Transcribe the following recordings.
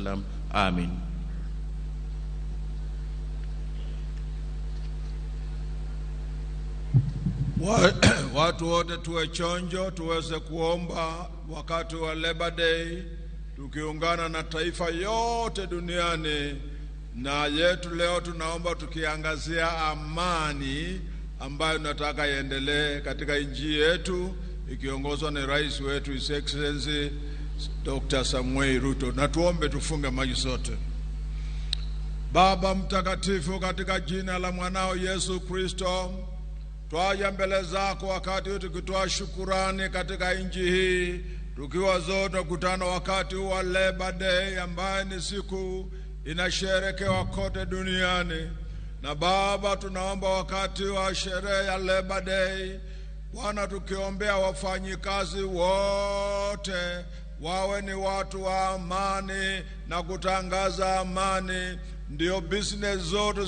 wasallam. Amin. Watu wote tuwe chonjo, tuweze kuomba wakati wa Labor Day, tukiungana na taifa yote duniani. Na yetu leo tunaomba tukiangazia amani ambayo nataka iendelee katika nchi yetu, ikiongozwa na rais wetu His Excellency Dr. Samuel Ruto. Na tuombe, tufunge macho zote. Baba mtakatifu, katika jina la mwanao Yesu Kristo, twaja mbele zako wakati huu tukitoa shukurani katika nchi hii, tukiwa zote kutana wakati wa Labor Day ambaye ni siku inasherekewa kote duniani. Na Baba, tunaomba wakati wa sherehe ya Labor Day, Bwana, tukiombea wafanyikazi wote wawe ni watu wa amani na kutangaza amani, ndio business zote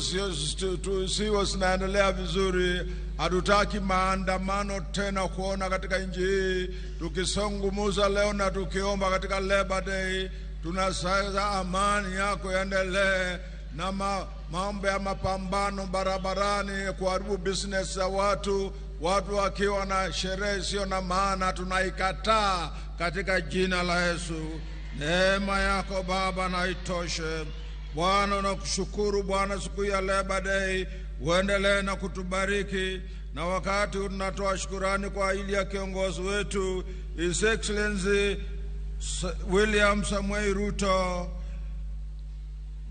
siwe zinaendelea vizuri. Hatutaki maandamano tena kuona katika nchi hii. Tukisungumuza leo na tukiomba katika Labor Day, tunasaidia amani yako yaendelee, na mambo ya mapambano barabarani kuharibu business za watu wakiwa na sherehe sio na maana, tunaikataa katika jina la Yesu. Neema yako Baba na itoshe. Bwana, nakushukuru Bwana, siku ya Labor Day uendelee na kutubariki. Na wakati tunatoa shukrani kwa ajili ya kiongozi wetu His Excellency William Samuel Ruto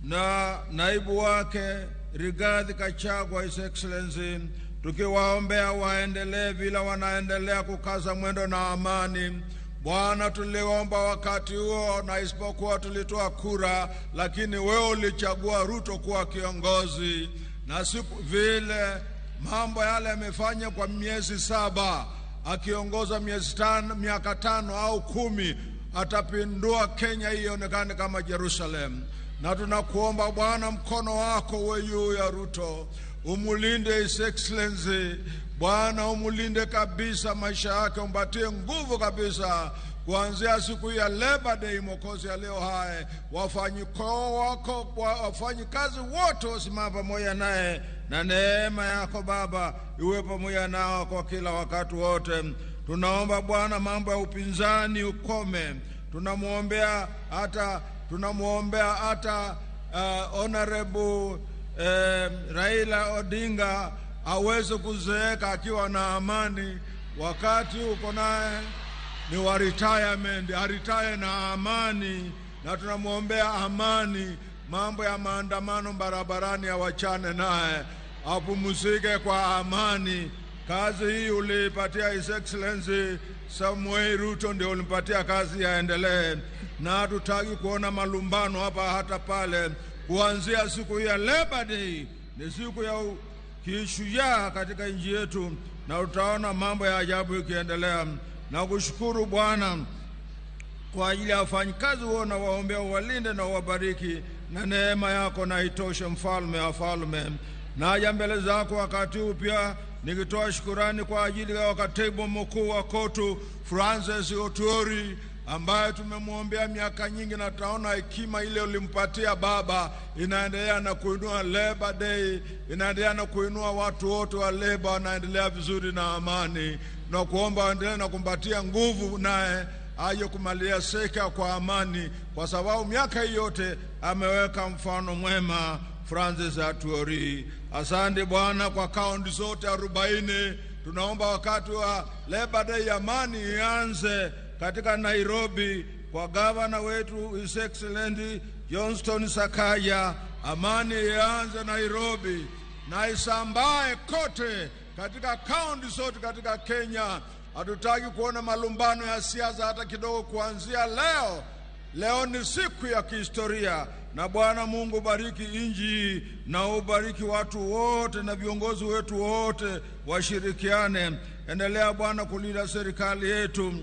na naibu wake Rigathi Gachagua, His Excellency, tukiwaombea waendelee vile wanaendelea kukaza mwendo na amani. Bwana, tuliomba wakati huo, na isipokuwa tulitoa kura, lakini wewe ulichagua Ruto kuwa kiongozi. Na siku vile mambo yale yamefanya kwa miezi 7, akiongoza miaka 5 au 10, atapindua Kenya hii ionekane kama Jerusalem. Na tunakuomba Bwana, mkono wako uwe juu ya Ruto, umulinde His Excellency. Bwana, umulinde kabisa maisha yake, umpatie nguvu kabisa kuanzia siku ya Labor Day. Mwokozi ya leo hai, wafanyikazi wote wasimama pamoja naye, na neema yako Baba iwe pamoja nao kwa kila wakati wote. Tunaomba Bwana, mambo ya upinzani ukome. Tunamwombea hata Honorable Raila Odinga aweze kuzeeka akiwa na amani. Wakati uko naye ni wa retirement, aritaya na amani. Na tunamwombea amani, mambo ya maandamano barabarani awachane naye, apumzike kwa amani. Kazi hii ulipatia His Excellency Samuel Ruto, ndio ulipatia kazi yaendelee. Na hatutaki kuona malumbano hapa hata pale. Kuanzia siku ya Labor Day ni siku ya kishujaa katika nchi yetu, na utaona mambo ya ajabu ikiendelea. Na kushukuru Bwana kwa ajili ya wafanyikazi wao, na waombea walinde na wabariki, na neema yako na itoshe, mfalme wa falme. Na mbele zako wakati huu pia nikitoa shukrani kwa ajili ya katibu mkuu wa KOTU Francis Otuori, ambaye tumemwombea miaka nyingi, na taona hekima ile ulimpatia Baba inaendelea na kuinua Labor Day, inaendelea na kuinua watu wote wa Labor, wanaendelea vizuri na amani. Na kuomba endelee na kumpatia nguvu, naye aje kumalia seka kwa amani, kwa sababu miaka hii yote ameweka mfano mwema Francis Otuori. Asante Bwana kwa kaunti zote 40. Tunaomba wakati wa Labor Day amani ianze katika Nairobi kwa gavana wetu His Excellency Johnston Sakaya. Amani ianze Nairobi na isambae kote katika kaunti zote katika Kenya. Hatutaki kuona malumbano ya siasa hata kidogo kuanzia leo. Leo ni siku ya kihistoria, na Bwana Mungu bariki nchi, na ubariki watu wote na viongozi wetu wote washirikiane. Endelea Bwana kulinda serikali yetu.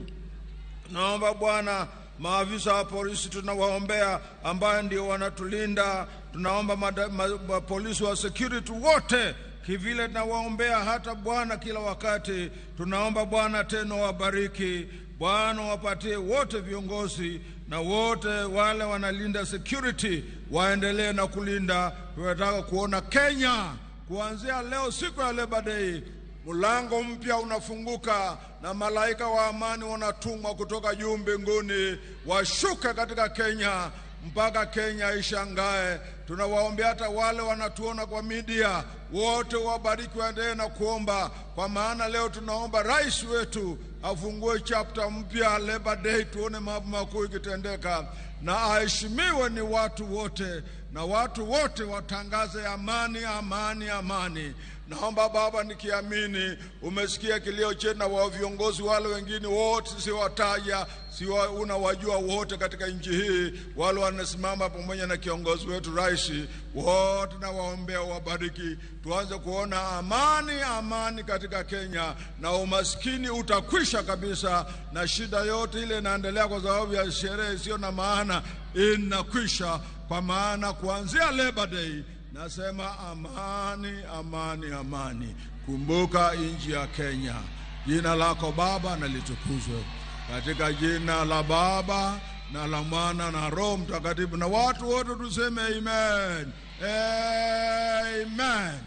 Naomba Bwana maafisa wa polisi tunawaombea, ambaye ndio wanatulinda. Tunaomba polisi wa security wote kivile tunawaombea hata Bwana kila wakati. Tunaomba Bwana tena wabariki, Bwana wapatie wote viongozi, na wote wale wanalinda security waendelee na kulinda. Tunataka kuona Kenya kuanzia leo, siku ya Labor Day, mlango mpya unafunguka na malaika wa amani wanatumwa kutoka juu mbinguni washuka katika Kenya mpaka Kenya ishangae. Tunawaombea hata wale wanatuona kwa media, wote wabariki, waendelee na kuomba, kwa maana leo tunaomba rais wetu afungue chapter mpya Labor Day, tuone mambo makuu ikitendeka, na aheshimiwe ni watu wote, na watu wote watangaze amani, amani, amani. Naomba Baba, nikiamini umesikia kilio chetu na wa viongozi wale wengine wote siwataja, unawajua wote katika nchi hii, wale wanasimama pamoja na kiongozi wetu rais, wote na waombea wabariki. Tuanze kuona amani, amani katika Kenya, na umaskini utakwisha kabisa, na shida yote ile inaendelea kwa sababu ya sherehe sio na maana inakwisha, kwa maana kuanzia Labor Day nasema amani, amani, amani. Kumbuka nchi ya Kenya. Jina lako Baba na litukuzwe, katika jina la Baba na la Mwana na Roho Mtakatifu, na watu wote tuseme amen. Amen.